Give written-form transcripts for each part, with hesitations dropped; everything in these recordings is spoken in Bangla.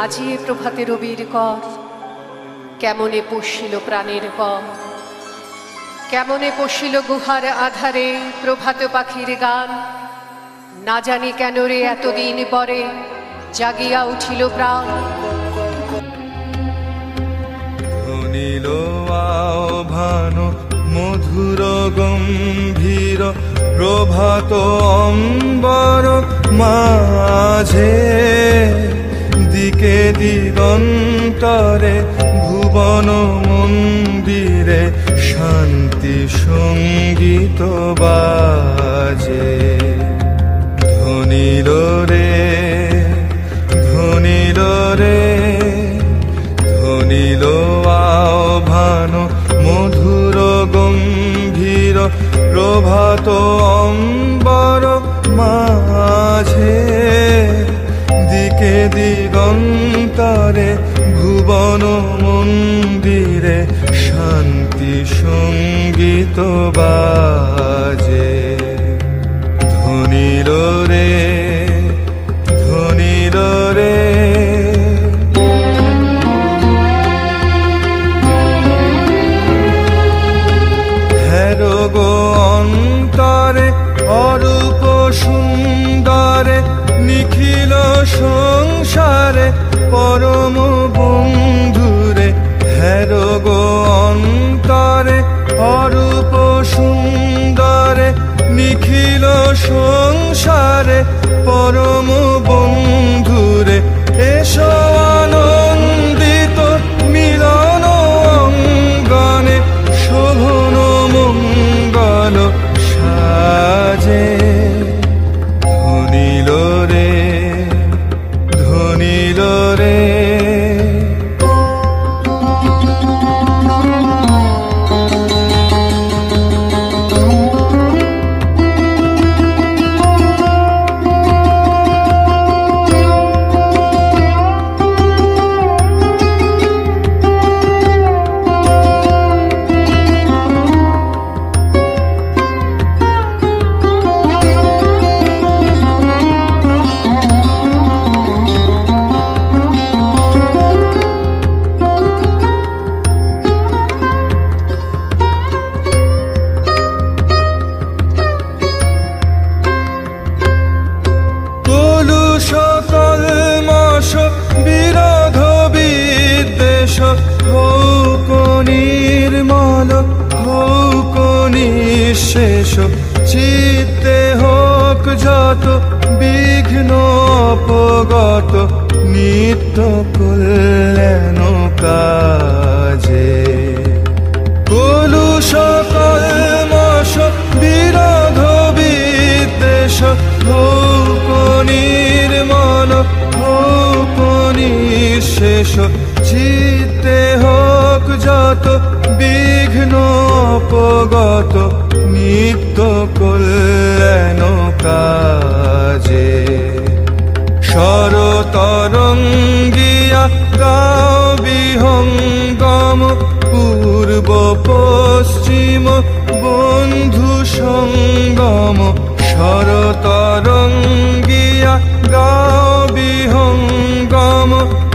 আজি প্রভাতে রবির কর কেমনে পশিল প্রাণের পর, কেমনে পশিল গুহার আধারে প্রভাত পাখির গান। না জানি কেন রে এতদিন পরে জাগিয়া উঠিল প্রাণ। ধ্বনিল আহ্বান মধুর গম্ভীর প্রভাত অম্বর মাঝে, দিকে দিগন্তরে ভুবন মন্দিরে শান্তি সঙ্গীত বাজে। ধ্বনিল রে ধ্বনিল রে ধ্বনিল আহ্বান মধুর গম্ভীর প্রভাত অম্বর মাঝে, দিকে দিগন্তরে ভুবন মন্দিরে শান্তি সঙ্গীত বাজে। ধ্বনিল রে ধ্বনিল রে হেরো গো অন্তরে অরূপ সুন্দরে নিখিল সংসারে পরম বন্ধুরে। হেরো গো অন্তরে অরূপ সুন্দরে নিখিল সংসারে পরম বন্ধুরে। এসো আনন্দিত মিলন অঙ্গনে শোভন মঙ্গল সাজে। ধ্বনিল রে ধ্বনিল রে বিরোধ বিদ্বেষ হোক নির্মল হোক নিঃশেষ। চিত্তে হোক যত বিঘ্ন অপগত নিত্য কল্যাণ কাজে। কলুষ কল্মষ বিরোধ বিদ্বেষ হোক নির্মল হোক নিঃশেষ। চিত্তে হোক যত বিঘ্ন অপগত নিত্য কল্যাণ কাজে। শরতরঙ্গিয়া গাও বিহঙ্গম পূর্ব পশ্চিম বন্ধু সঙ্গম। শরতরঙ্গিয়া গাও বিহঙ্গম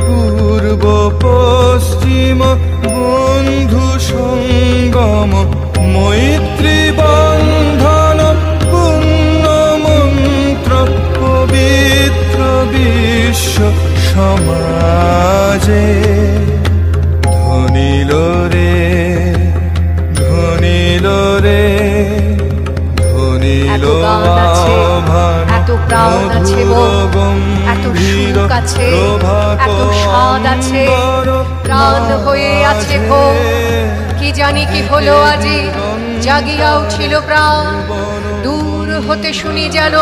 পূর্ব পশ্চিম বন্ধু সঙ্গম। মৈত্রী বন্ধন পুণ্য মন্ত্র পবিত্র বিশ্ব সমাজে। ধ্বনিল রে ধ্বনিল রে ধ্বনিল আহ্বান মধুর গম্ভীর প্রভাত অম্বর প্রাণ হয়ে আছে ভোর। কি জানি কি হলো আজি জাগিয়া উঠিল প্রাণ। দূর হতে শুনি যেন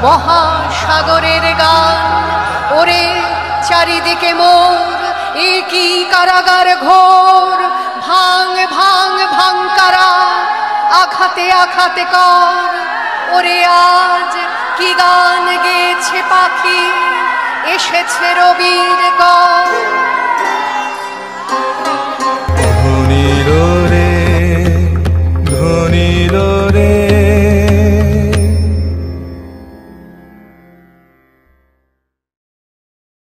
মহাসাগরের গান। ওরে চারিদিকে মোর এ কি কারাগার ঘোর। ভাঙ ভাঙ ভাঙ কারা আঘাতে আঘাতে কর। ওরে আজ কি গান গেছে পাখি এসেছে রবির কর। ধ্বনিল